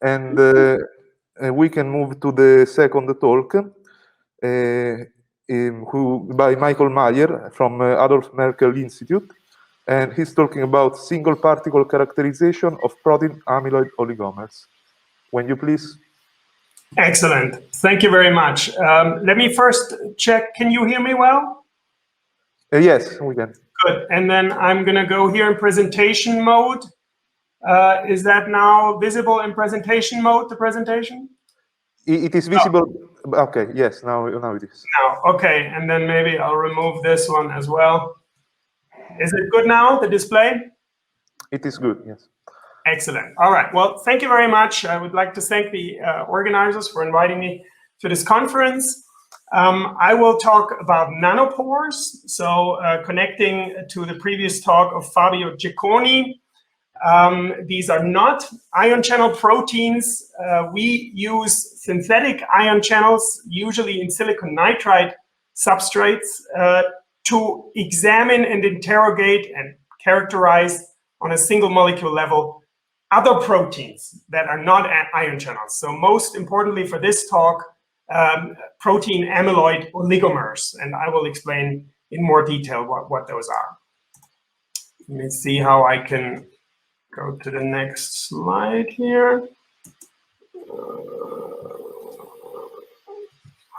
And we can move to the second talk, by Michael Mayer from Adolf Merkel Institute, and he's talking about single particle characterization of protein amyloid oligomers. When you please. Excellent. Thank you very much. Let me first check. Can you hear me well? Yes, we can. Good. And then I'm going to go here in presentation mode. Is that now visible in presentation mode, the presentation? It is visible. Oh. Okay, yes, now it is. Now, okay. And then maybe I'll remove this one as well. Is it good now, the display? It is good, yes. Excellent. All right. Well, thank you very much. I would like to thank the organizers for inviting me to this conference. I will talk about nanopores. So connecting to the previous talk of Fabio Gicconi, these are not ion channel proteins. We use synthetic ion channels, usually in silicon nitride substrates, to examine and interrogate and characterize on a single molecule level other proteins that are not ion channels. So most importantly for this talk, protein amyloid oligomers, and I will explain in more detail what those are. Let me see how I can go to the next slide here.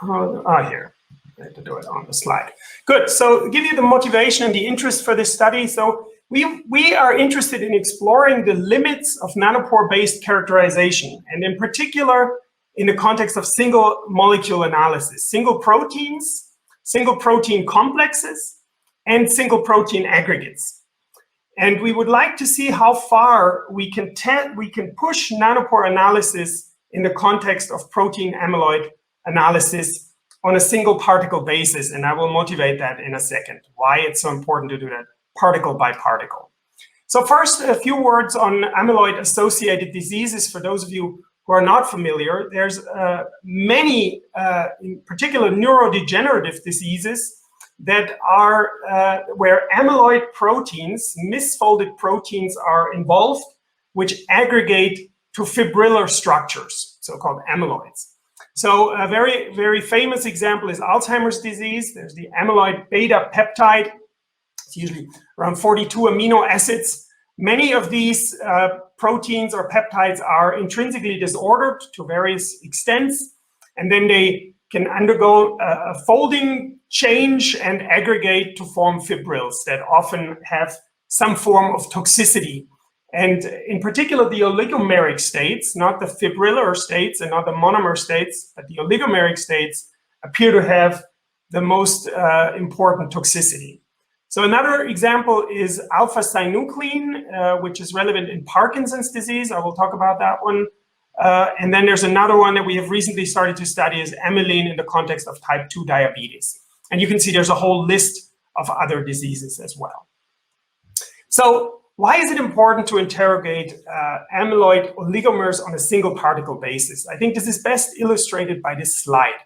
Here. I have to do it on the slide. Good. So give you the motivation and the interest for this study. So we are interested in exploring the limits of nanopore-based characterization, and in particular, in the context of single molecule analysis, single proteins, single protein complexes, and single protein aggregates. And we would like to see how far we can push nanopore analysis in the context of protein amyloid analysis on a single particle basis. And I will motivate that in a second, why it's so important to do that particle by particle. So first, a few words on amyloid-associated diseases. For those of you who are not familiar, there's many, in particular, neurodegenerative diseases that are where amyloid proteins, misfolded proteins, are involved, which aggregate to fibrillar structures, so-called amyloids. So a very, very famous example is Alzheimer's disease. There's the amyloid-beta peptide. It's usually around 42 amino acids. Many of these proteins or peptides are intrinsically disordered to various extents, and then they can undergo a folding change and aggregate to form fibrils that often have some form of toxicity. And in particular, the oligomeric states, not the fibrillar states and not the monomer states, but the oligomeric states appear to have the most important toxicity. So another example is alpha-synuclein, which is relevant in Parkinson's disease. I will talk about that one. And then there's another one that we have recently started to study is amylin in the context of type 2 diabetes. And you can see there's a whole list of other diseases as well. So why is it important to interrogate amyloid oligomers on a single particle basis? I think this is best illustrated by this slide.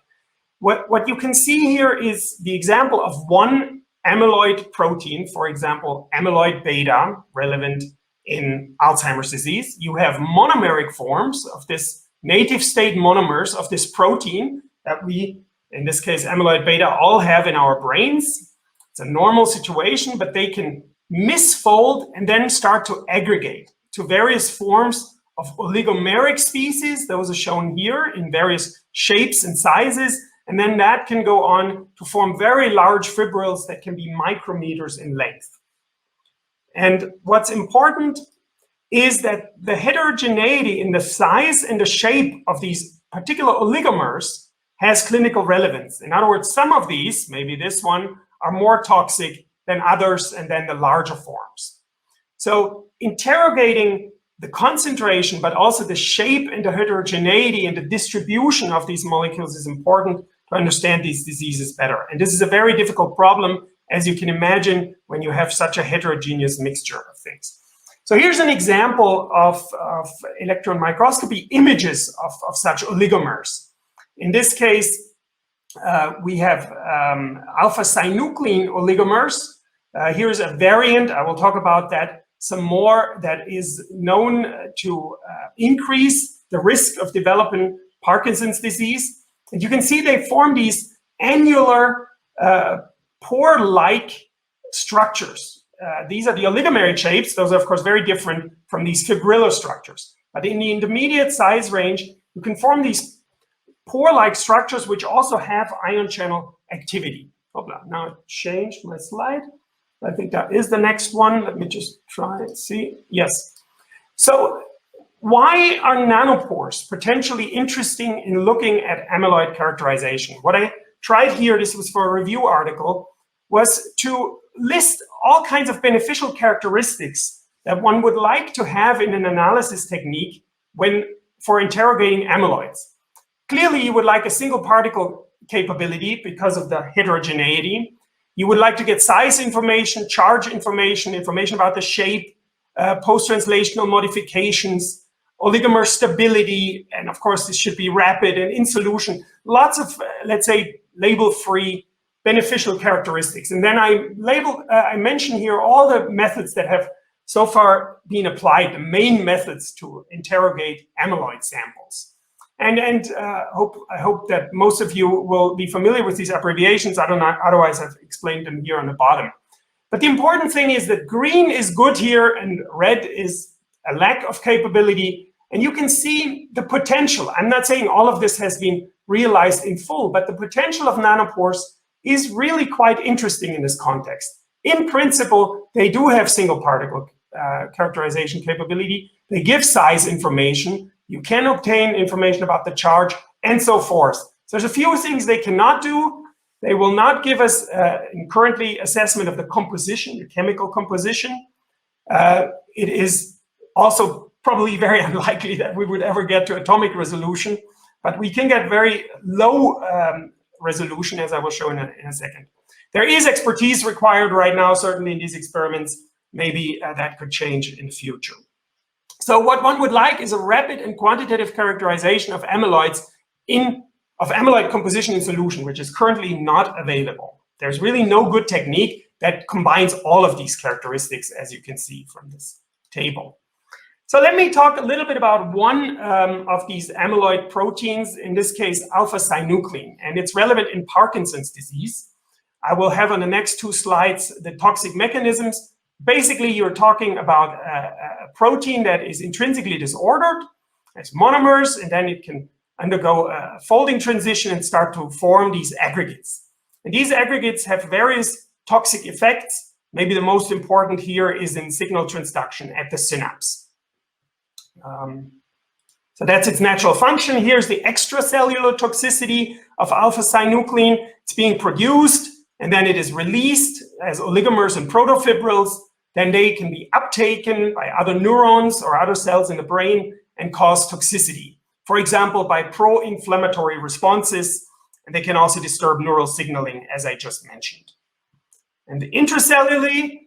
What you can see here is the example of one amyloid protein, for example, amyloid-beta, relevant in Alzheimer's disease. You have monomeric forms of this native state monomers of this protein that we, in this case, amyloid-beta, all have in our brains. It's a normal situation, but they can misfold and then start to aggregate to various forms of oligomeric species. Those are shown here in various shapes and sizes. And then that can go on to form very large fibrils that can be micrometers in length. And what's important is that the heterogeneity in the size and the shape of these particular oligomers has clinical relevance. In other words, some of these, maybe this one, are more toxic than others and then the larger forms. So interrogating the concentration, but also the shape and the heterogeneity and the distribution of these molecules is important to understand these diseases better. And this is a very difficult problem, as you can imagine, when you have such a heterogeneous mixture of things. So here's an example of electron microscopy images of such oligomers. In this case, we have alpha-synuclein oligomers. Here's a variant, I will talk about that some more, that is known to increase the risk of developing Parkinson's disease. And you can see they form these annular pore-like structures. These are the oligomeric shapes. Those are, of course, very different from these fibrillar structures. But in the intermediate size range, you can form these pore-like structures which also have ion channel activity. Now I changed my slide. I think that is the next one. Let me just try and see. Yes. So why are nanopores potentially interesting in looking at amyloid characterization? What I tried here, this was for a review article, was to list all kinds of beneficial characteristics that one would like to have in an analysis technique for interrogating amyloids. Clearly, you would like a single particle capability because of the heterogeneity. You would like to get size information, charge information, information about the shape, post-translational modifications, oligomer stability, and of course, this should be rapid and in solution. Lots of, let's say, label-free beneficial characteristics. And then I mention here all the methods that have so far been applied, the main methods to interrogate amyloid samples. And I hope that most of you will be familiar with these abbreviations. Otherwise, I've explained them here on the bottom. But the important thing is that green is good here and red is a lack of capability. And you can see the potential. I'm not saying all of this has been realized in full, but the potential of nanopores is really quite interesting in this context. In principle, they do have single particle characterization capability. They give size information. You can obtain information about the charge and so forth. So there's a few things they cannot do. They will not give us currently assessment of the composition, the chemical composition. It is also probably very unlikely that we would ever get to atomic resolution, but we can get very low resolution, as I will show in a second. There is expertise required right now, certainly in these experiments. Maybe that could change in the future. So what one would like is a rapid and quantitative characterization of amyloid composition in solution, which is currently not available. There's really no good technique that combines all of these characteristics, as you can see from this table. So let me talk a little bit about one of these amyloid proteins, in this case, alpha-synuclein, and it's relevant in Parkinson's disease. I will have on the next two slides the toxic mechanisms. Basically, you're talking about a protein that is intrinsically disordered. It's monomers, and then it can undergo a folding transition and start to form these aggregates. And these aggregates have various toxic effects. Maybe the most important here is in signal transduction at the synapse. So that's its natural function. Here's the extracellular toxicity of alpha-synuclein. It's being produced, and then it is released as oligomers and protofibrils. Then they can be uptaken by other neurons or other cells in the brain and cause toxicity. For example, by pro-inflammatory responses, and they can also disturb neural signaling, as I just mentioned. And intracellularly,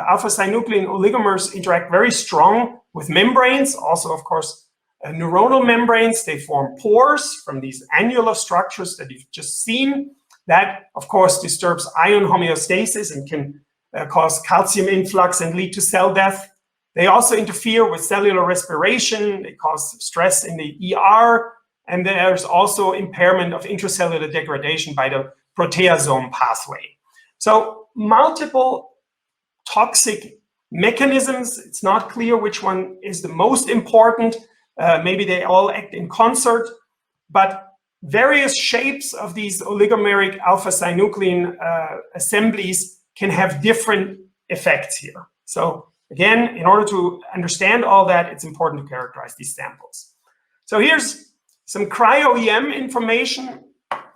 alpha-synuclein oligomers interact very strong with membranes, also, of course, neuronal membranes. They form pores from these annular structures that you've just seen. That, of course, disturbs ion homeostasis and can cause calcium influx and lead to cell death. They also interfere with cellular respiration. They cause stress in the ER. And there's also impairment of intracellular degradation by the proteasome pathway. So multiple toxic mechanisms. It's not clear which one is the most important. Maybe they all act in concert, but various shapes of these oligomeric alpha-synuclein assemblies can have different effects here. So again, in order to understand all that, it's important to characterize these samples. So here's some cryo-EM information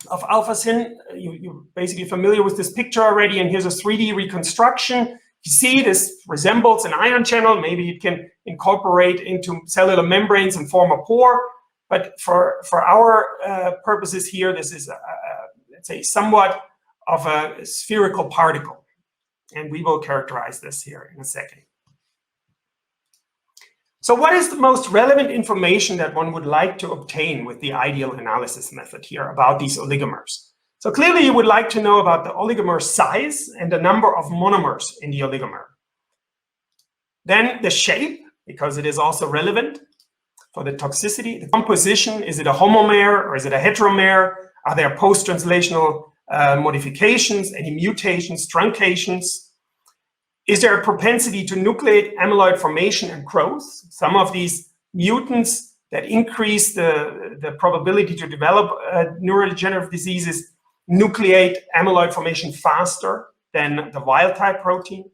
of alpha-syn. You're basically familiar with this picture already, and here's a 3D reconstruction. You see this resembles an ion channel. Maybe it can incorporate into cellular membranes and form a pore. But for our purposes here, this is, let's say, somewhat of a spherical particle. And we will characterize this here in a second. So what is the most relevant information that one would like to obtain with the ideal analysis method here about these oligomers? So clearly you would like to know about the oligomer size and the number of monomers in the oligomer. Then the shape, because it is also relevant. for the toxicity. The composition, is it a homomer or is it a heteromer? Are there post-translational modifications, any mutations, truncations? Is there a propensity to nucleate amyloid formation and growth? Some of these mutants that increase the probability to develop neurodegenerative diseases nucleate amyloid formation faster than the wild type protein.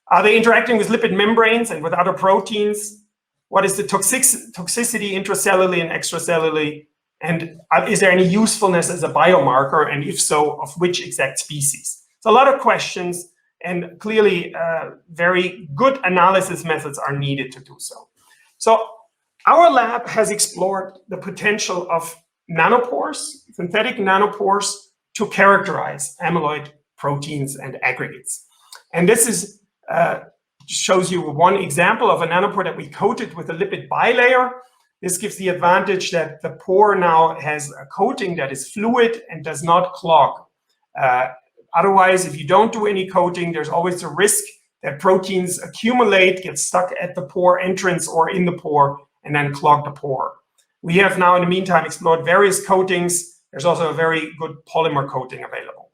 Are they interacting with lipid membranes and with other proteins? What is the toxicity intracellularly and extracellularly? And is there any usefulness as a biomarker? And if so, of which exact species? So a lot of questions, and clearly very good analysis methods are needed to do so. So our lab has explored the potential of nanopores, synthetic nanopores, to characterize amyloid proteins and aggregates. And this is shows you one example of a nanopore that we coated with a lipid bilayer. This gives the advantage that the pore now has a coating that is fluid and does not clog. Otherwise, if you don't do any coating, there's always a risk that proteins accumulate, get stuck at the pore entrance or in the pore, and then clog the pore. We have now, in the meantime, explored various coatings. There's also a very good polymer coating available.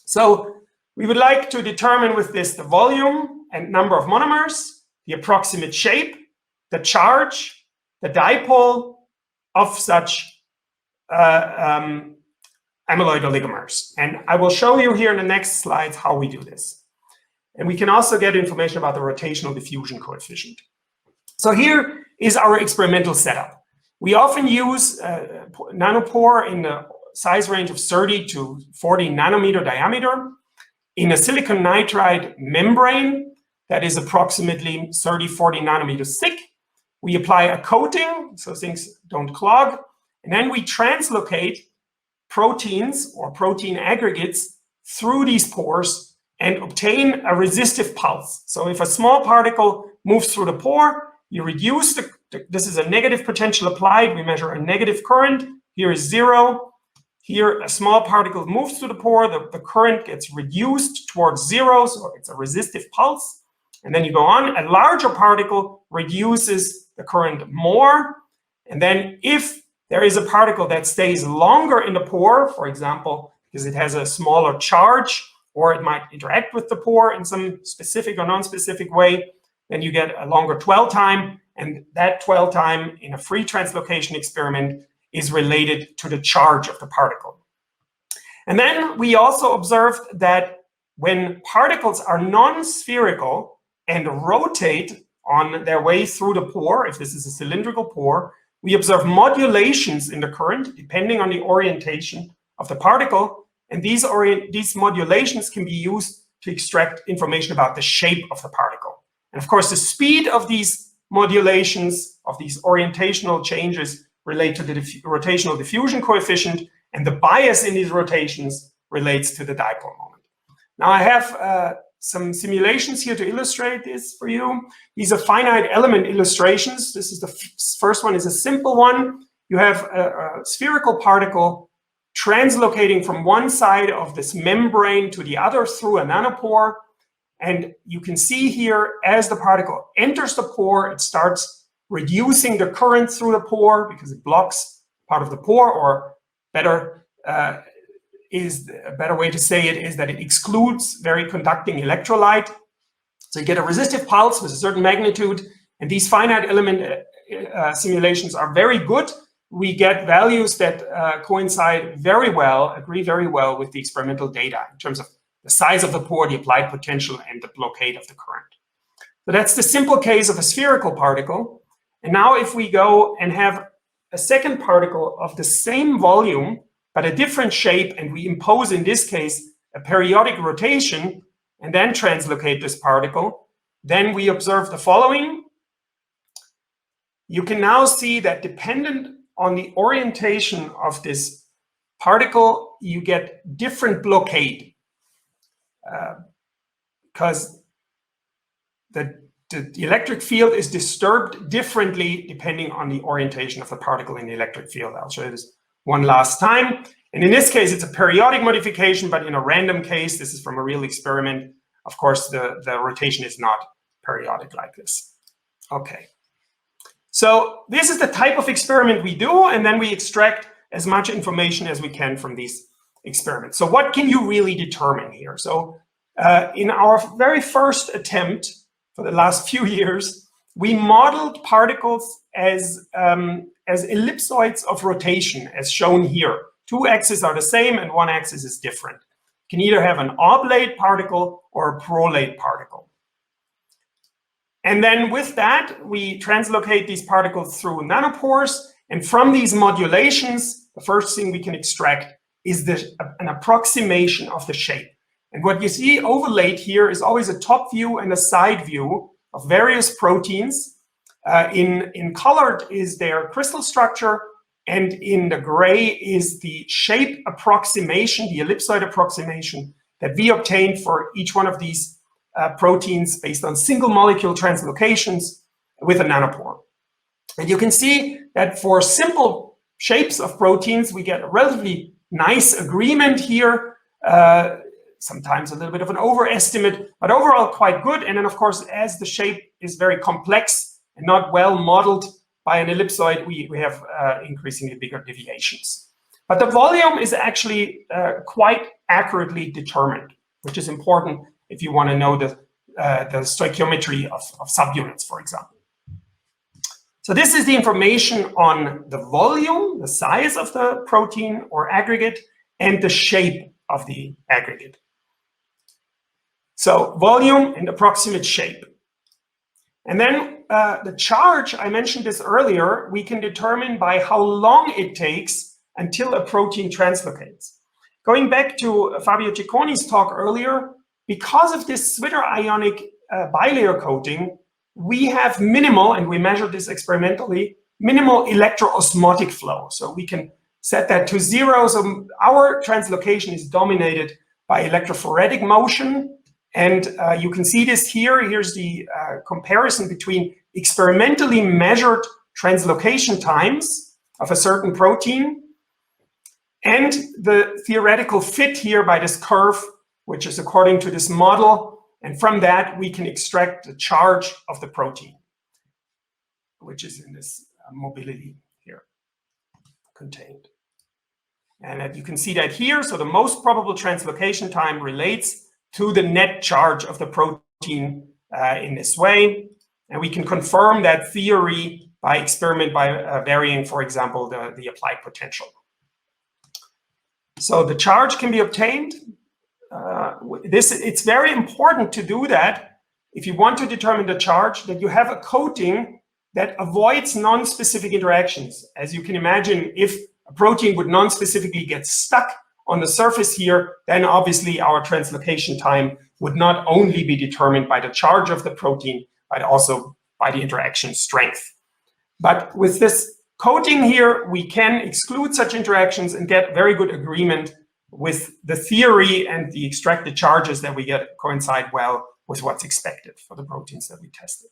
So we would like to determine with this the volume and number of monomers, the approximate shape, the charge, the dipole of such amyloid oligomers. And I will show you here in the next slides how we do this. And we can also get information about the rotational diffusion coefficient. So here is our experimental setup. We often use nanopore in the size range of 30 to 40 nanometer diameter in a silicon nitride membrane that is approximately 30, 40 nanometers thick. We apply a coating so things don't clog, and then we translocate proteins or protein aggregates through these pores and obtain a resistive pulse. So if a small particle moves through the pore, you reduce this is a negative potential applied. We measure a negative current. Here is 0. Here, a small particle moves through the pore. The current gets reduced towards 0, so it's a resistive pulse. And then you go on. A larger particle reduces the current more. And then if there is a particle that stays longer in the pore, for example, because it has a smaller charge, or it might interact with the pore in some specific or non-specific way, then you get a longer dwell time. And that dwell time in a free translocation experiment is related to the charge of the particle. And then we also observed that when particles are non-spherical and rotate on their way through the pore, if this is a cylindrical pore, we observe modulations in the current depending on the orientation of the particle. And these modulations can be used to extract information about the shape of the particle. And of course, the speed of these modulations, of these orientational changes, relate to the rotational diffusion coefficient, and the bias in these rotations relates to the dipole moment. Now I have some simulations here to illustrate this for you. These are finite element illustrations. This is the first one is a simple one. You have a spherical particle translocating from one side of this membrane to the other through a nanopore. And you can see here, as the particle enters the pore, it starts reducing the current through the pore because it blocks part of the pore, or better is a better way to say it is that it excludes very conducting electrolyte. So you get a resistive pulse with a certain magnitude, and these finite element simulations are very good. We get values that coincide very well, agree very well with the experimental data in terms of the size of the pore, the applied potential, and the blockade of the current. So that's the simple case of a spherical particle. And now if we go and have a second particle of the same volume, but a different shape, and we impose, in this case, a periodic rotation, and then translocate this particle, then we observe the following. You can now see that dependent on the orientation of this particle, you get different blockade. Because the electric field is disturbed differently depending on the orientation of the particle in the electric field. I'll show you this one last time. And in this case, it's a periodic modification, but in a random case, this is from a real experiment. Of course, the rotation is not periodic like this. Okay. So this is the type of experiment we do, and then we extract as much information as we can from these experiments. So what can you really determine here? So in our very first attempt for the last few years, we modeled particles as ellipsoids of rotation, as shown here. Two axes are the same and one axis is different. You can either have an oblate particle or a prolate particle. And then with that, we translocate these particles through nanopores. And from these modulations, the first thing we can extract is an approximation of the shape. And what you see overlaid here is always a top view and a side view of various proteins. In colored is their crystal structure, and in the gray is the shape approximation, the ellipsoid approximation that we obtained for each one of these proteins based on single molecule translocations with a nanopore. And you can see that for simple shapes of proteins, we get a relatively nice agreement here, sometimes a little bit of an overestimate, but overall quite good. And then of course, as the shape is very complex and not well modeled by an ellipsoid, we have increasingly bigger deviations. But the volume is actually quite accurately determined, which is important if you want to know the stoichiometry of subunits, for example. So this is the information on the volume, the size of the protein or aggregate, and the shape of the aggregate. So volume and approximate shape. And then the charge, I mentioned this earlier, we can determine by how long it takes until a protein translocates. Going back to Fabio Cicconi's talk earlier, because of this Zwitter-ionic bilayer coating, we have minimal, and we measured this experimentally, minimal electroosmotic flow. So we can set that to 0. So our translocation is dominated by electrophoretic motion. And you can see this here. Here's the comparison between experimentally measured translocation times of a certain protein and the theoretical fit here by this curve, which is according to this model. And from that, we can extract the charge of the protein, which is in this mobility here contained. And you can see that here. So the most probable translocation time relates to the net charge of the protein in this way. And we can confirm that theory by experiment by varying, for example, the applied potential. So the charge can be obtained. It's very important to do that if you want to determine the charge, that you have a coating that avoids non-specific interactions. As you can imagine, if a protein would non-specifically get stuck on the surface here, then obviously our translocation time would not only be determined by the charge of the protein, but also by the interaction strength. But with this coating here, we can exclude such interactions and get very good agreement with the theory, and the extracted charges that we get coincide well with what's expected for the proteins that we tested.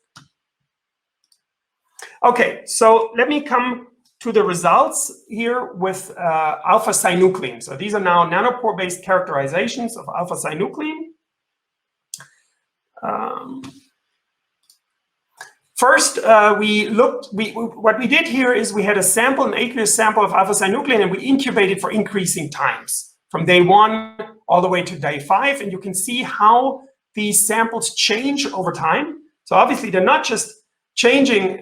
Okay, so let me come to the results here with alpha-synuclein. So these are now nanopore-based characterizations of alpha-synuclein. First, what we did here is we had a sample, an aqueous sample of alpha-synuclein, and we incubated for increasing times from day 1 all the way to day 5. And you can see how these samples change over time. So obviously, they're not just changing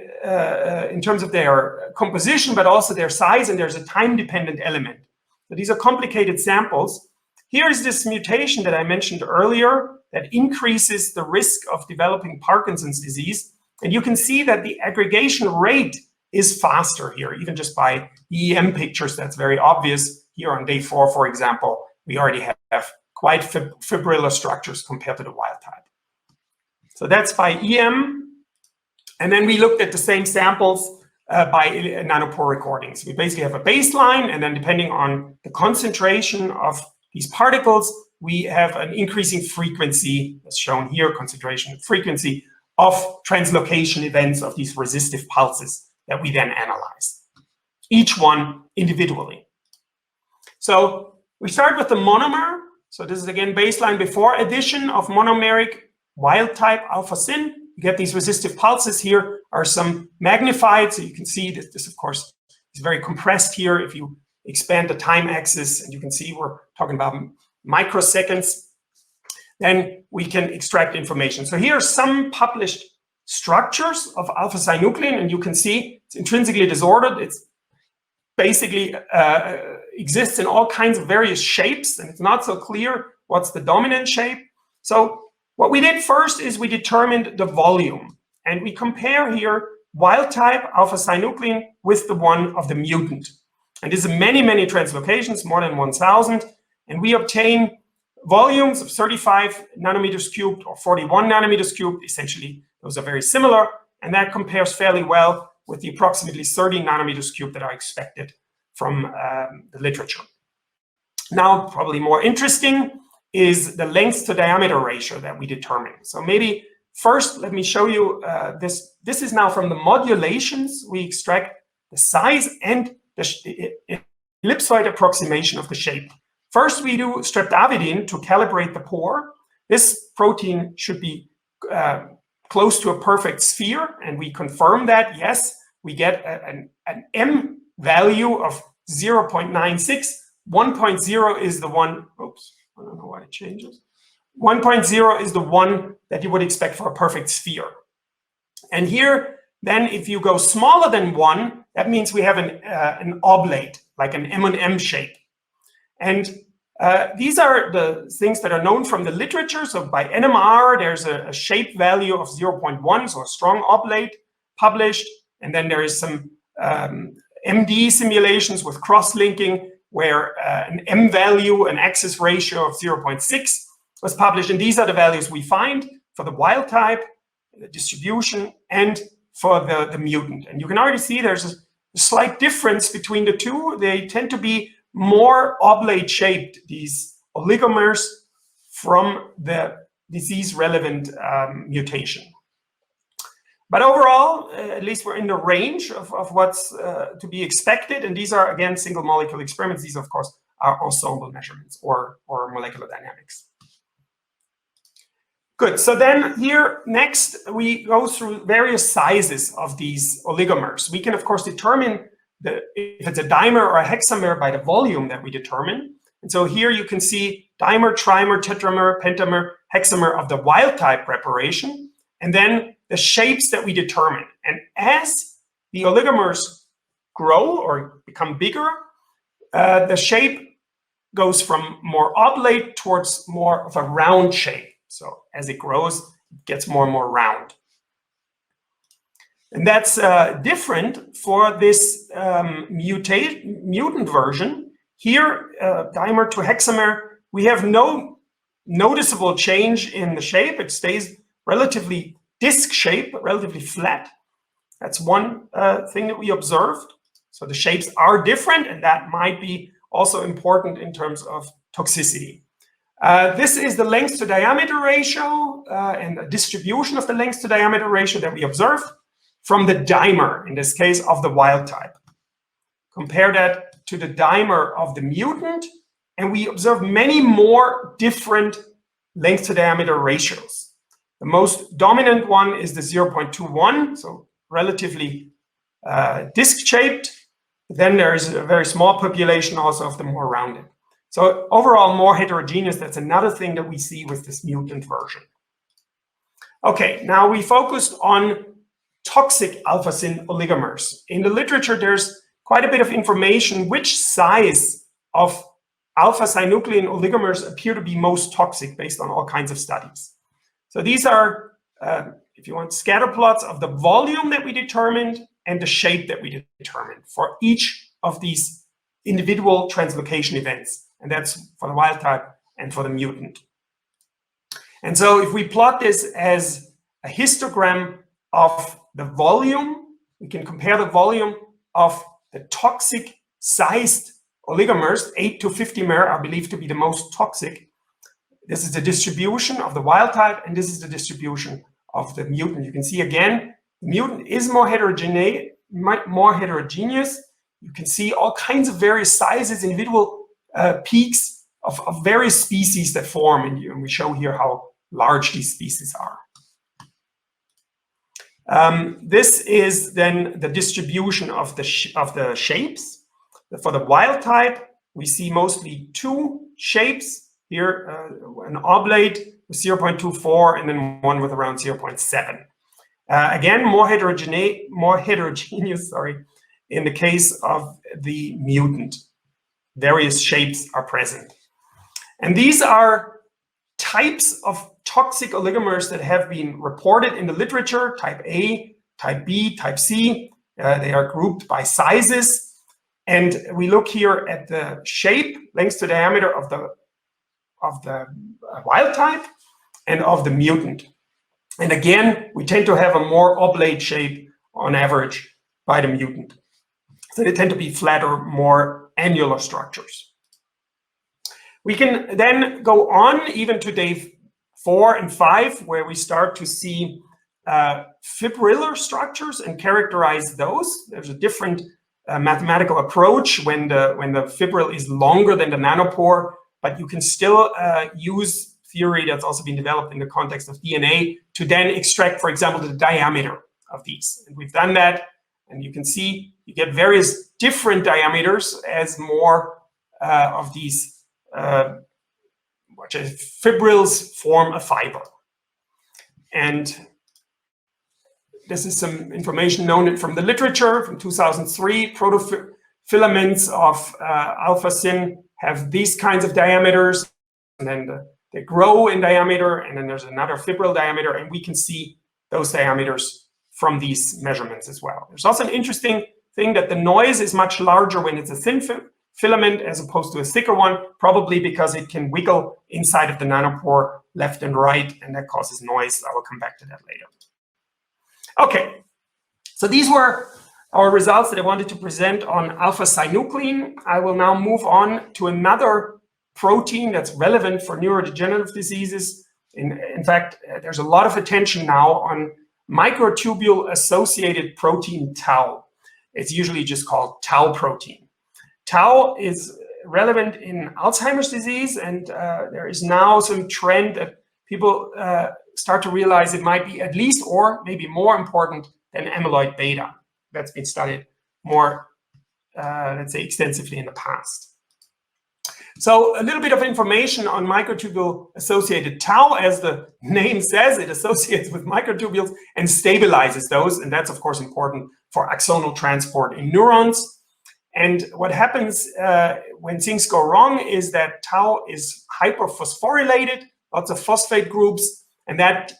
in terms of their composition, but also their size, and there's a time-dependent element. So these are complicated samples. Here is this mutation that I mentioned earlier that increases the risk of developing Parkinson's disease. And you can see that the aggregation rate is faster here, even just by EM pictures. That's very obvious. Here on day 4, for example, we already have quite fibrillar structures compared to the wild type. So that's by EM. And then we looked at the same samples by nanopore recordings. We basically have a baseline, and then depending on the concentration of these particles, we have an increasing frequency, as shown here, concentration and frequency of translocation events of these resistive pulses that we then analyze, each one individually. So we start with the monomer. So this is again baseline before addition of monomeric wild type alpha-syn. you get these resistive pulses. Here are some magnified, so you can see that this, of course, is very compressed here. If you expand the time axis, and you can see we're talking about microseconds, then we can extract information. So here are some published structures of alpha-synuclein, and you can see it's intrinsically disordered. It's basically exists in all kinds of various shapes, and it's not so clear what's the dominant shape. So what we did first is we determined the volume, and we compare here wild type alpha-synuclein with the one of the mutant. And this is many, many translocations, more than 1,000, and we obtain volumes of 35 nanometers cubed or 41 nanometers cubed. Essentially, those are very similar, and that compares fairly well with the approximately 30 nanometers cubed that are expected from the literature. Now, probably more interesting is the length to diameter ratio that we determine. So maybe first, let me show you this. This is now from the modulations. We extract the size and the ellipsoid approximation of the shape. First, we do streptavidin to calibrate the pore. This protein should be close to a perfect sphere, and we confirm that, yes, we get an M value of 0.96. 1.0 is the one, oops, I don't know why it changes. 1.0 is the one that you would expect for a perfect sphere. And here, then if you go smaller than 1, that means we have an oblate, like an M&M shape. And these are the things that are known from the literature. So by NMR, there's a shape value of 0.1, so a strong oblate published. And then there is some MD simulations with cross-linking where an M value, an axis ratio of 0.6 was published. And these are the values we find for the wild type, the distribution, and for the mutant. And you can already see there's a slight difference between the two. They tend to be more oblate shaped, these oligomers, from the disease-relevant mutation. But overall, at least we're in the range of what's to be expected. And these are, again, single molecule experiments. These, of course, are ensemble measurements or molecular dynamics. Good. So then here, next, we go through various sizes of these oligomers. We can, of course, determine if it's a dimer or a hexamer by the volume that we determine. And so here you can see dimer, trimer, tetramer, pentamer, hexamer of the wild type preparation, and then the shapes that we determine. And as the oligomers grow or become bigger, the shape goes from more oblate towards more of a round shape. So as it grows, it gets more and more round. And that's different for this mutant version. Here, dimer to hexamer, we have no noticeable change in the shape. It stays relatively disc shape, relatively flat. That's one thing that we observed. So the shapes are different, and that might be also important in terms of toxicity. This is the length to diameter ratio and the distribution of the length to diameter ratio that we observed from the dimer, in this case of the wild type. Compare that to the dimer of the mutant, and we observe many more different length to diameter ratios. The most dominant one is the 0.21, so relatively disc-shaped. Then there is a very small population also of the more rounded. So overall, more heterogeneous. That's another thing that we see with this mutant version. Okay, now we focused on toxic alpha-syn oligomers. In the literature, there's quite a bit of information which size of alpha-synuclein oligomers appear to be most toxic based on all kinds of studies. So these are, if you want, scatter plots of the volume that we determined and the shape that we determined for each of these individual translocation events. And that's for the wild type and for the mutant. And so if we plot this as a histogram of the volume, we can compare the volume of the toxic sized oligomers. 8 to 50 mer are believed to be the most toxic. This is the distribution of the wild type, and this is the distribution of the mutant. You can see again, the mutant is more heterogeneous. You can see all kinds of various sizes, individual peaks of various species that form, and we show here how large these species are. This is then the distribution of the shapes. For the wild type, we see mostly two shapes here, an oblate with 0.24 and then one with around 0.7. Again, more heterogeneous, in the case of the mutant. Various shapes are present. And these are types of toxic oligomers that have been reported in the literature, type A, type B, type C. They are grouped by sizes. And we look here at the shape, length to diameter of the wild type and of the mutant. And again, we tend to have a more oblate shape on average by the mutant. So they tend to be flatter, more annular structures. We can then go on even to day 4 and 5, where we start to see fibrillar structures and characterize those. There's a different mathematical approach when the fibril is longer than the nanopore, but you can still use theory that's also been developed in the context of DNA to then extract, for example, the diameter of these. And we've done that, and you can see you get various different diameters as more of these fibrils form a fiber. And this is some information known from the literature from 2003. Protofilaments of alpha-syn have these kinds of diameters, and then they grow in diameter, and then there's another fibril diameter, and we can see those diameters from these measurements as well. There's also an interesting thing that the noise is much larger when it's a thin filament as opposed to a thicker one, probably because it can wiggle inside of the nanopore left and right, and that causes noise. I will come back to that later. Okay, so these were our results that I wanted to present on alpha-synuclein. I will now move on to another protein that's relevant for neurodegenerative diseases. In fact, there's a lot of attention now on microtubule-associated protein tau. It's usually just called tau protein. Tau is relevant in Alzheimer's disease, and there is now some trend that people start to realize it might be at least or maybe more important than amyloid-beta. That's been studied more, let's say, extensively in the past. So a little bit of information on microtubule-associated tau. As the name says, it associates with microtubules and stabilizes those, and that's of course important for axonal transport in neurons. And what happens when things go wrong is that tau is hyperphosphorylated, lots of phosphate groups, and that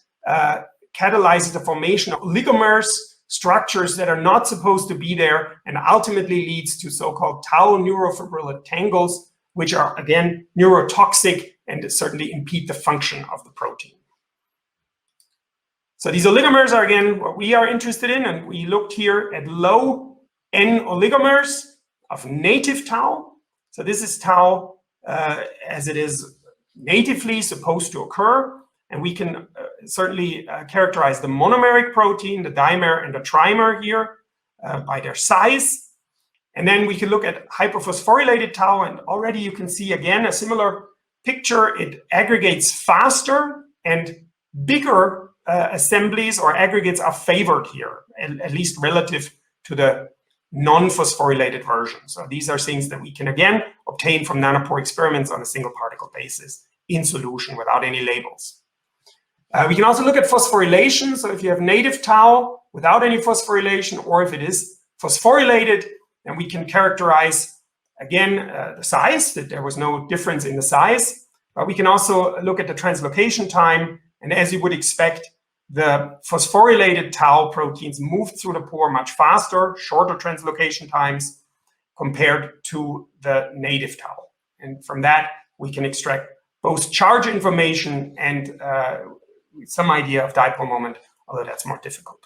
catalyzes the formation of oligomers, structures that are not supposed to be there, and ultimately leads to so-called tau neurofibrillate tangles, which are, again, neurotoxic and certainly impede the function of the protein. So these oligomers are, again, what we are interested in, and we looked here at low N oligomers of native tau. So this is tau as it is natively supposed to occur, and we can certainly characterize the monomeric protein, the dimer and the trimer here by their size. And then we can look at hyperphosphorylated tau, and already you can see again a similar picture. It aggregates faster, and bigger assemblies or aggregates are favored here, at least relative to the non-phosphorylated version. So these are things that we can again obtain from nanopore experiments on a single particle basis in solution without any labels. We can also look at phosphorylation. So if you have native tau without any phosphorylation, or if it is phosphorylated, then we can characterize again the size, that there was no difference in the size. But we can also look at the translocation time, and as you would expect, the phosphorylated tau proteins move through the pore much faster, shorter translocation times compared to the native tau. And from that, we can extract both charge information and some idea of dipole moment, although that's more difficult.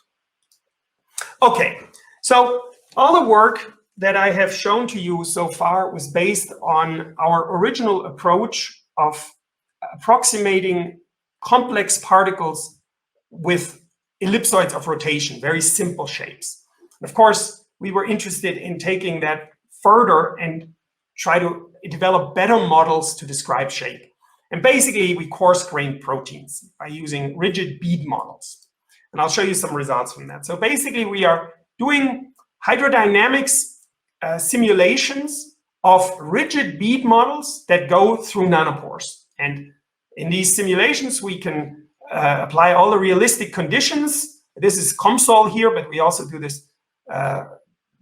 Okay, so all the work that I have shown to you so far was based on our original approach of approximating complex particles with ellipsoids of rotation, very simple shapes. And of course, we were interested in taking that further and try to develop better models to describe shape. And basically, we coarse-grained proteins by using rigid bead models. And I'll show you some results from that. So basically, we are doing hydrodynamics simulations of rigid bead models that go through nanopores. And in these simulations, we can apply all the realistic conditions. This is COMSOL here, but we also do this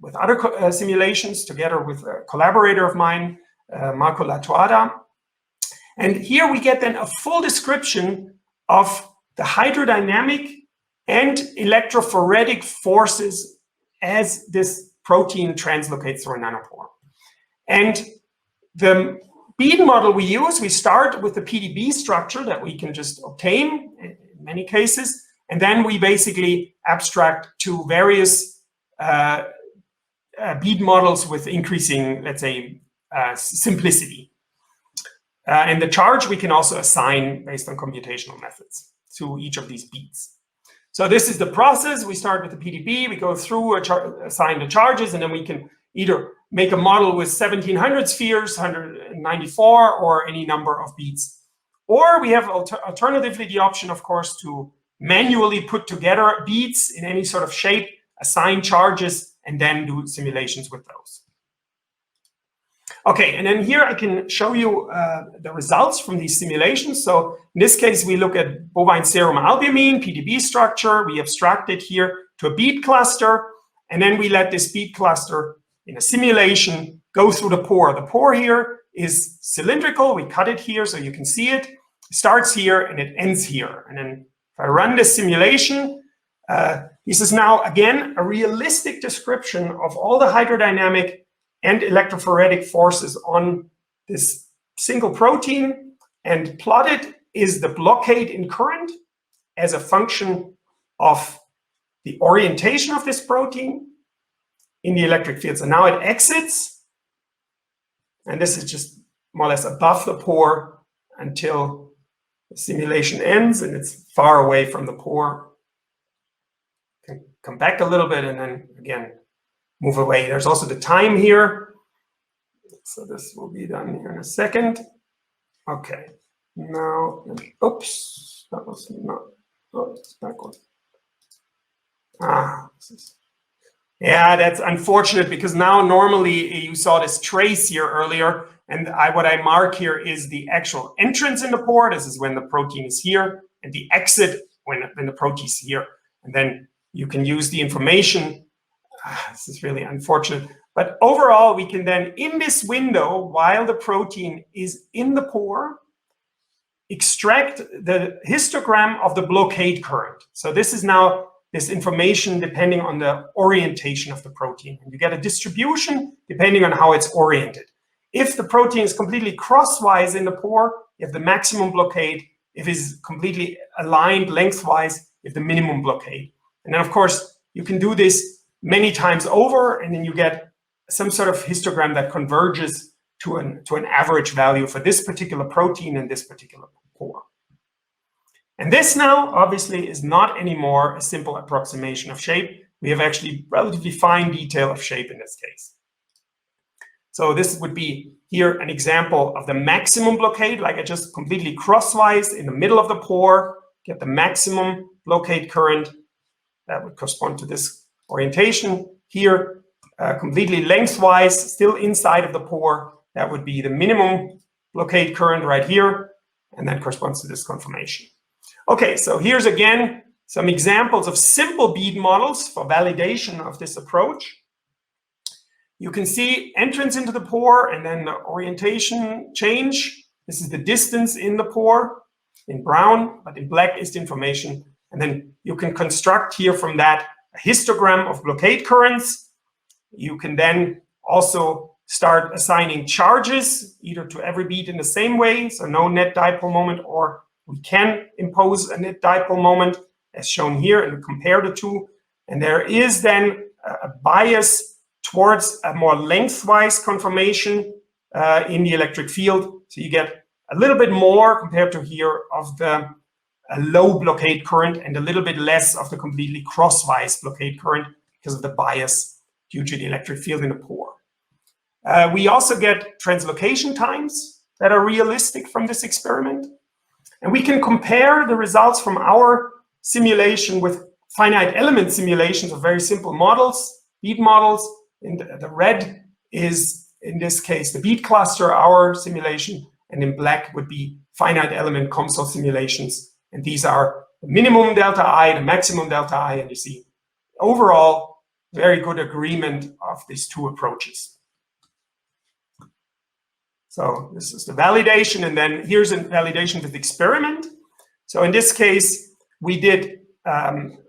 with other simulations together with a collaborator of mine, Marco Latuada. And here we get then a full description of the hydrodynamic and electrophoretic forces as this protein translocates through a nanopore. And the bead model we use, we start with the PDB structure that we can just obtain in many cases, and then we basically abstract to various bead models with increasing, let's say, simplicity. And the charge we can also assign based on computational methods to each of these beads. So this is the process. We start with the PDB, we go through, assign the charges, and then we can either make a model with 1700 spheres, 194, or any number of beads. Or we have alternatively the option, of course, to manually put together beads in any sort of shape, assign charges, and then do simulations with those. Okay, and then here I can show you the results from these simulations. So in this case, we look at bovine serum albumin, PDB structure. We abstract it here to a bead cluster, and then we let this bead cluster in a simulation go through the pore. The pore here is cylindrical. We cut it here so you can see it. It starts here and it ends here. And then if I run this simulation, this is now, again, a realistic description of all the hydrodynamic and electrophoretic forces on this single protein, and plotted is the blockade in current as a function of the orientation of this protein in the electric field. So now it exits, and this is just more or less above the pore until the simulation ends, and it's far away from the pore. Can come back a little bit and then again move away. There's also the time here. So this will be done here in a second. Okay. Now, oops, that was not, oh, it's backward. Yeah, that's unfortunate because now normally you saw this trace here earlier, and what I mark here is the actual entrance in the pore. This is when the protein is here, and the exit when the protein is here. And then you can use the information. This is really unfortunate. But overall, we can then, in this window, while the protein is in the pore, extract the histogram of the blockade current. So this is now this information depending on the orientation of the protein. And you get a distribution depending on how it's oriented. If the protein is completely crosswise in the pore, you have the maximum blockade. If it's completely aligned lengthwise, you have the minimum blockade. And then, of course, you can do this many times over, and then you get some sort of histogram that converges to an average value for this particular protein in this particular pore. And this now, obviously, is not anymore a simple approximation of shape. We have actually relatively fine detail of shape in this case. So this would be here an example of the maximum blockade, like I just completely crosswise in the middle of the pore, get the maximum blockade current. That would correspond to this orientation. Here, completely lengthwise, still inside of the pore, that would be the minimum blockade current right here, and that corresponds to this conformation. Okay, so here's again some examples of simple bead models for validation of this approach. You can see entrance into the pore and then the orientation change. This is the distance in the pore in brown, but in black is the information. And then you can construct here from that a histogram of blockade currents. You can then also start assigning charges either to every bead in the same way, so no net dipole moment, or we can impose a net dipole moment as shown here and compare the two. And there is then a bias towards a more lengthwise conformation in the electric field. So you get a little bit more compared to here of the low blockade current and a little bit less of the completely crosswise blockade current because of the bias due to the electric field in the pore. We also get translocation times that are realistic from this experiment. And we can compare the results from our simulation with finite element simulations of very simple models, bead models. In the red is, in this case, the bead cluster, our simulation, and in black would be finite element COMSOL simulations. And these are the minimum delta I, the maximum delta I, and you see overall very good agreement of these two approaches. So this is the validation, and then here's a validation with experiment. So in this case, we did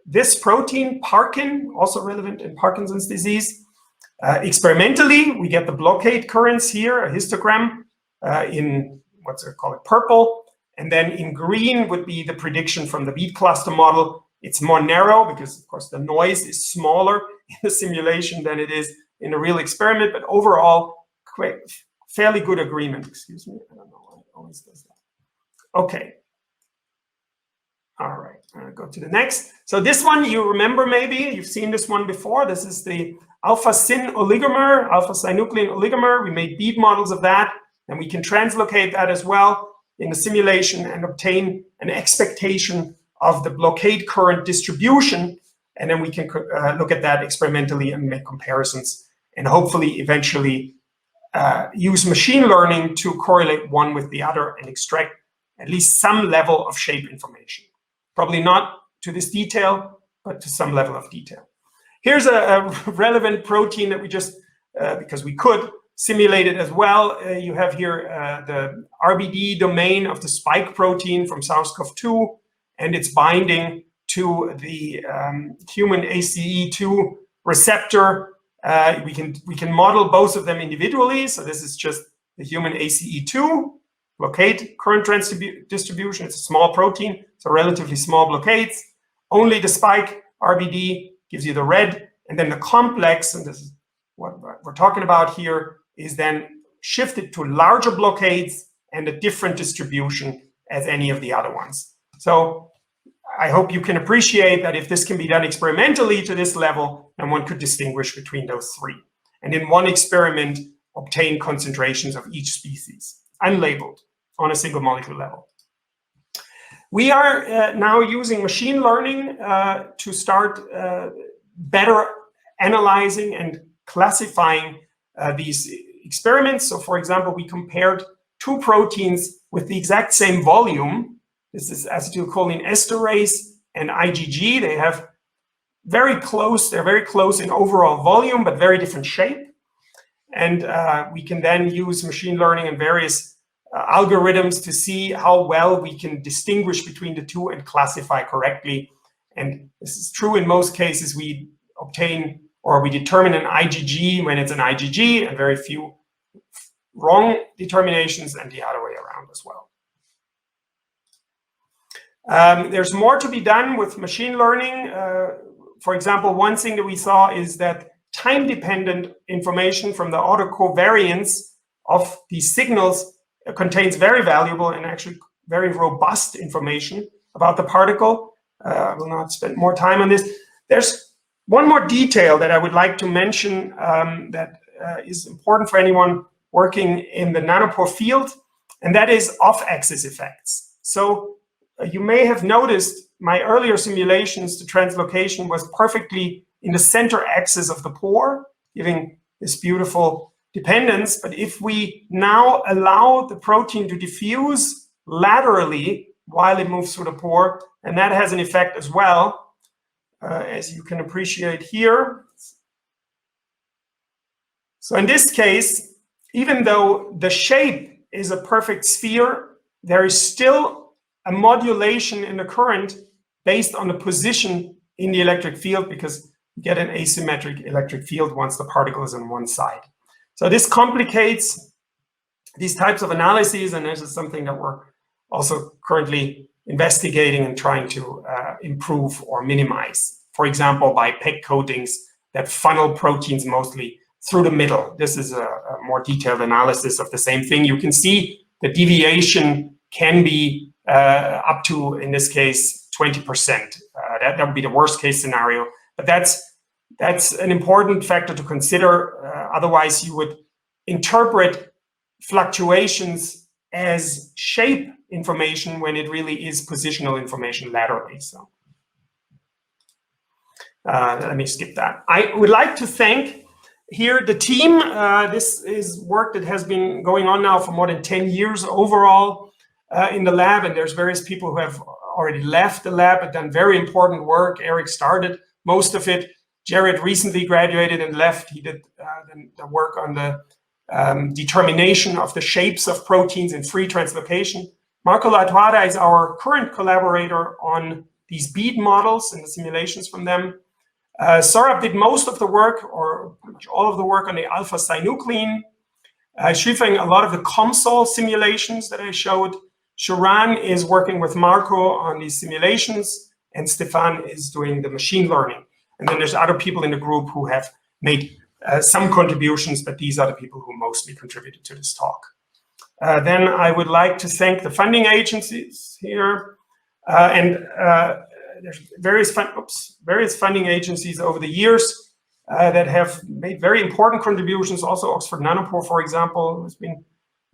this protein, Parkin, also relevant in Parkinson's disease. Experimentally, we get the blockade currents here, a histogram in what's it called, purple, and then in green would be the prediction from the bead cluster model. It's more narrow because, of course, the noise is smaller in the simulation than it is in a real experiment, but overall, fairly good agreement. Excuse me, I don't know why it always does that. Okay. All right, I'll go to the next. So this one, you remember maybe, you've seen this one before. This is the alpha-syn oligomer, alpha-synuclein oligomer. We made bead models of that, and we can translocate that as well in the simulation and obtain an expectation of the blockade current distribution. And then we can look at that experimentally and make comparisons, and hopefully eventually use machine learning to correlate one with the other and extract at least some level of shape information. Probably not to this detail, but to some level of detail. Here's a relevant protein that we just, because we could, simulate it as well. You have here the RBD domain of the spike protein from SARS-CoV-2, and it's binding to the human ACE2 receptor. We can model both of them individually. So this is just the human ACE2 blockade current distribution. It's a small protein, so relatively small blockades. Only the spike RBD gives you the red, and then the complex, and this is what we're talking about here, is then shifted to larger blockades and a different distribution as any of the other ones. So I hope you can appreciate that if this can be done experimentally to this level, then one could distinguish between those three. And in one experiment, obtain concentrations of each species, unlabeled, on a single molecule level. We are now using machine learning to start better analyzing and classifying these experiments. So for example, we compared two proteins with the exact same volume. This is acetylcholine esterase and IgG. They have they're very close in overall volume, but very different shape. And we can then use machine learning and various algorithms to see how well we can distinguish between the two and classify correctly. And this is true in most cases. We obtain or we determine an IgG when it's an IgG, and very few wrong determinations, and the other way around as well. There's more to be done with machine learning. For example, one thing that we saw is that time-dependent information from the autocovariance of these signals contains very valuable and actually very robust information about the particle. I will not spend more time on this. There's one more detail that I would like to mention that is important for anyone working in the nanopore field, and that is off-axis effects. So you may have noticed my earlier simulations, the translocation was perfectly in the center axis of the pore, giving this beautiful dependence. But if we now allow the protein to diffuse laterally while it moves through the pore, and that has an effect as well, as you can appreciate here. So in this case, even though the shape is a perfect sphere, there is still a modulation in the current based on the position in the electric field, because you get an asymmetric electric field once the particle is on one side. So this complicates these types of analyses, and this is something that we're also currently investigating and trying to improve or minimize. For example, by PEG coatings that funnel proteins mostly through the middle. This is a more detailed analysis of the same thing. You can see the deviation can be up to, in this case, 20%. That would be the worst case scenario, but that's an important factor to consider. Otherwise, you would interpret fluctuations as shape information when it really is positional information laterally. So, Let me skip that. I would like to thank here the team. This is work that has been going on now for more than 10 years overall in the lab, and there's various people who have already left the lab but done very important work. Eric started most of it. Jared recently graduated and left. He did the work on the determination of the shapes of proteins in free translocation. Marco Latuada is our current collaborator on these bead models and the simulations from them. Saurabh did most of the work, or pretty much all of the work, on the alpha-synuclein. Shifeng, a lot of the COMSOL simulations that I showed. Sharan is working with Marco on these simulations, and Stefan is doing the machine learning. And then there's other people in the group who have made some contributions, but these are the people who mostly contributed to this talk. Then I would like to thank the funding agencies here. There's various funding agencies over the years that have made very important contributions. Also, Oxford Nanopore, for example, has been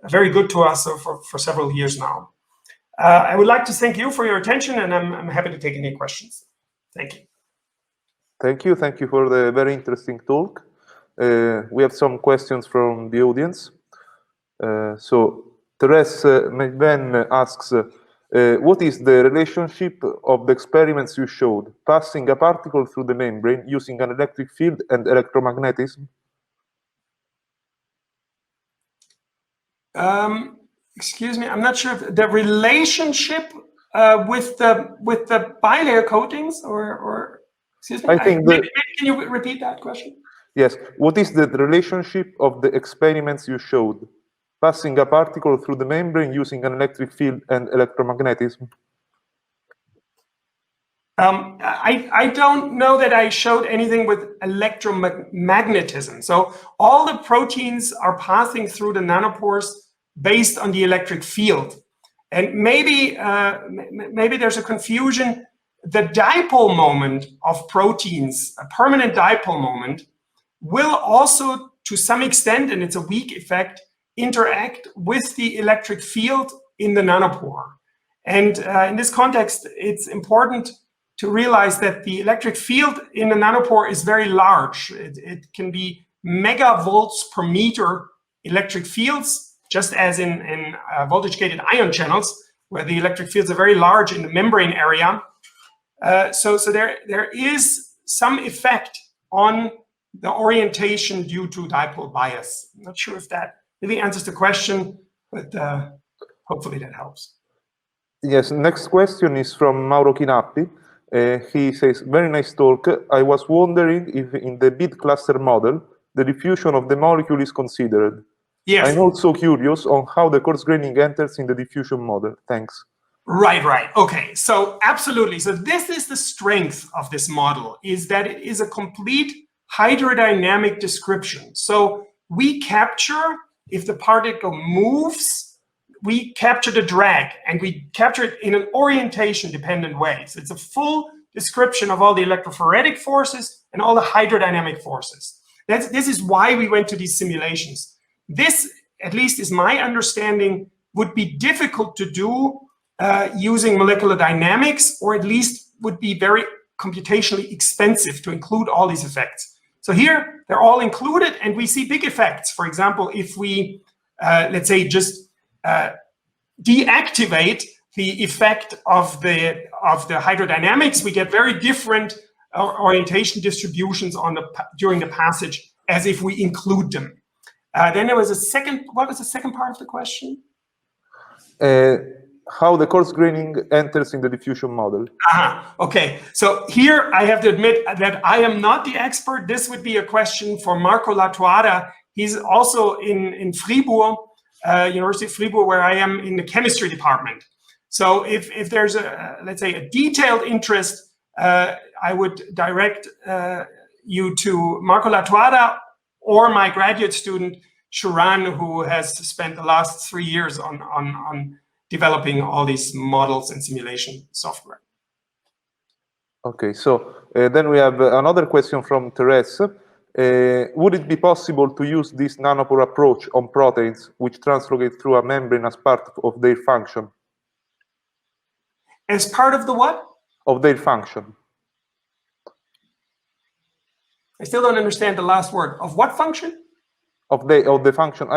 very good to us for several years now. I would like to thank you for your attention, and I'm happy to take any questions. Thank you. Thank you for the very interesting talk. We have some questions from the audience. So Therese McVen asks, what is the relationship of the experiments you showed, passing a particle through the membrane using an electric field and electromagnetism? Excuse me, I'm not sure if the relationship with the bilayer coatings, or excuse me. I think maybe can you repeat that question? Yes. What is the relationship of the experiments you showed, passing a particle through the membrane using an electric field and electromagnetism? I don't know that I showed anything with electromagnetism. So all the proteins are passing through the nanopores based on the electric field. And maybe there's a confusion. The dipole moment of proteins, a permanent dipole moment, will also, to some extent, and it's a weak effect, interact with the electric field in the nanopore. And in this context, it's important to realize that the electric field in the nanopore is very large. It can be megavolts per meter electric fields, just as in voltage-gated ion channels, where the electric fields are very large in the membrane area. So there is some effect on the orientation due to dipole bias. I'm not sure if that really answers the question, but hopefully that helps. Yes, next question is from Mauro Chinappi. He says, very nice talk. I was wondering if in the bead cluster model, the diffusion of the molecule is considered. Yes. I'm also curious on how the coarse graining enters in the diffusion model. Thanks. Right. Okay, so absolutely. So this is the strength of this model, is that it is a complete hydrodynamic description. So we capture, if the particle moves, we capture the drag, and we capture it in an orientation-dependent way. So it's a full description of all the electrophoretic forces and all the hydrodynamic forces. This is why we went to these simulations. This, at least is my understanding, would be difficult to do using molecular dynamics, or at least would be very computationally expensive to include all these effects. So here, they're all included, and we see big effects. For example, if we, let's say, just deactivate the effect of the hydrodynamics, we get very different orientation distributions during the passage as if we include them. Then there was a second, what was the second part of the question? How the coarse graining enters in the diffusion model. Okay, so here I have to admit that I am not the expert. This would be a question for Marco Latuada. He's also in Fribourg, University of Fribourg, where I am in the chemistry department. So if there's let's say, a detailed interest, I would direct you to Marco Latuada or my graduate student, Sharan, who has spent the last 3 years on developing all these models and simulation software. Okay, so then we have another question from Therese. Would it be possible to use this nanopore approach on proteins which translocate through a membrane as part of their function? As part of the what? Of their function. I still don't understand the last word. Of what function? Of the function.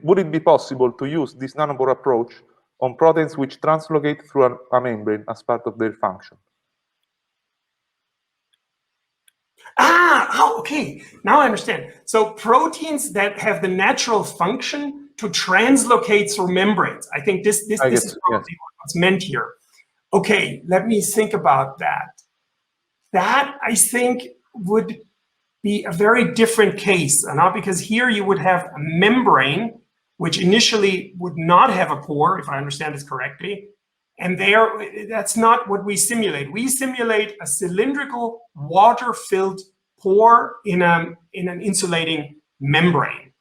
Would it be possible to use this nanopore approach on proteins which translocate through a membrane as part of their function? Okay. Now I understand. So proteins that have the natural function to translocate through membranes. I think this is probably what's meant here. Okay, let me think about that. That, I think, would be a very different case, not because here you would have a membrane, which initially would not have a pore, if I understand this correctly. And that's not what we simulate. We simulate a cylindrical, water-filled pore in an insulating membrane.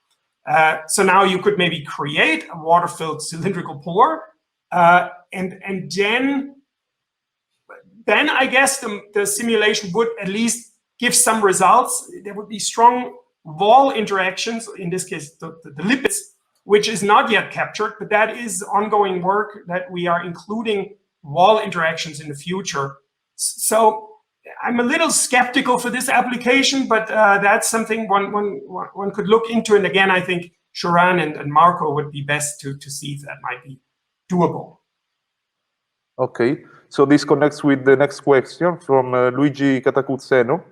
So now you could maybe create a water-filled cylindrical pore, and then I guess the simulation would at least give some results. There would be strong wall interactions, in this case, the lipids, which is not yet captured, but that is ongoing work that we are including wall interactions in the future. So I'm a little skeptical for this application, but that's something one could look into. And again, I think Sharan and Marco would be best to see if that might be doable. Okay, so this connects with the next question from Luigi Catacuzzeno,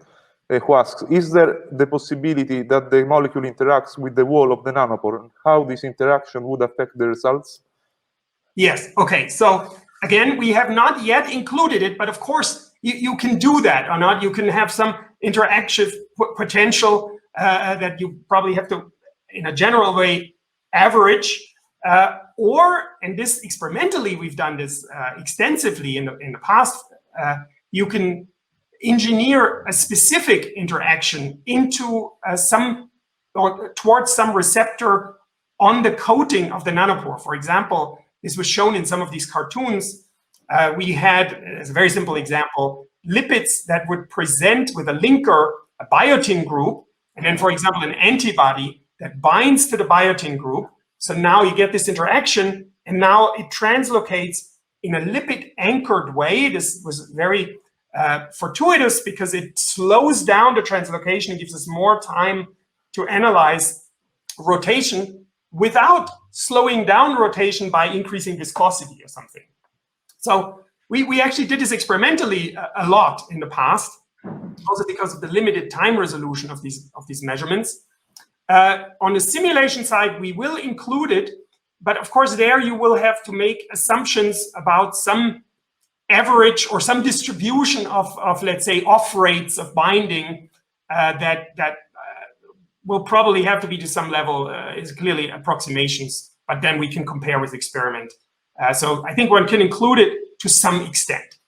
who asks, is there the possibility that the molecule interacts with the wall of the nanopore, and how this interaction would affect the results? Yes, okay, so again, we have not yet included it, but of course, you can do that or not. You can have some interactive potential that you probably have to, in a general way, average. And this experimentally, we've done this extensively in the past. You can engineer a specific interaction into towards some receptor on the coating of the nanopore. For example, this was shown in some of these cartoons. We had, as a very simple example, lipids that would present with a linker, a biotin group, and then, for example, an antibody that binds to the biotin group. So now you get this interaction, and now it translocates in a lipid-anchored way. This was very fortuitous because it slows down the translocation and gives us more time to analyze rotation without slowing down rotation by increasing viscosity or something. So we actually did this experimentally a lot in the past, also because of the limited time resolution of these measurements. On the simulation side, we will include it, but of course there you will have to make assumptions about some average or some distribution of let's say, off rates of binding that will probably have to be to some level, is clearly approximations, but then we can compare with experiment. So I think one can include it to some extent,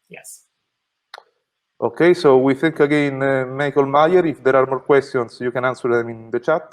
yes. Okay, so we thank again Michael Meyer. If there are more questions, you can answer them in the chat.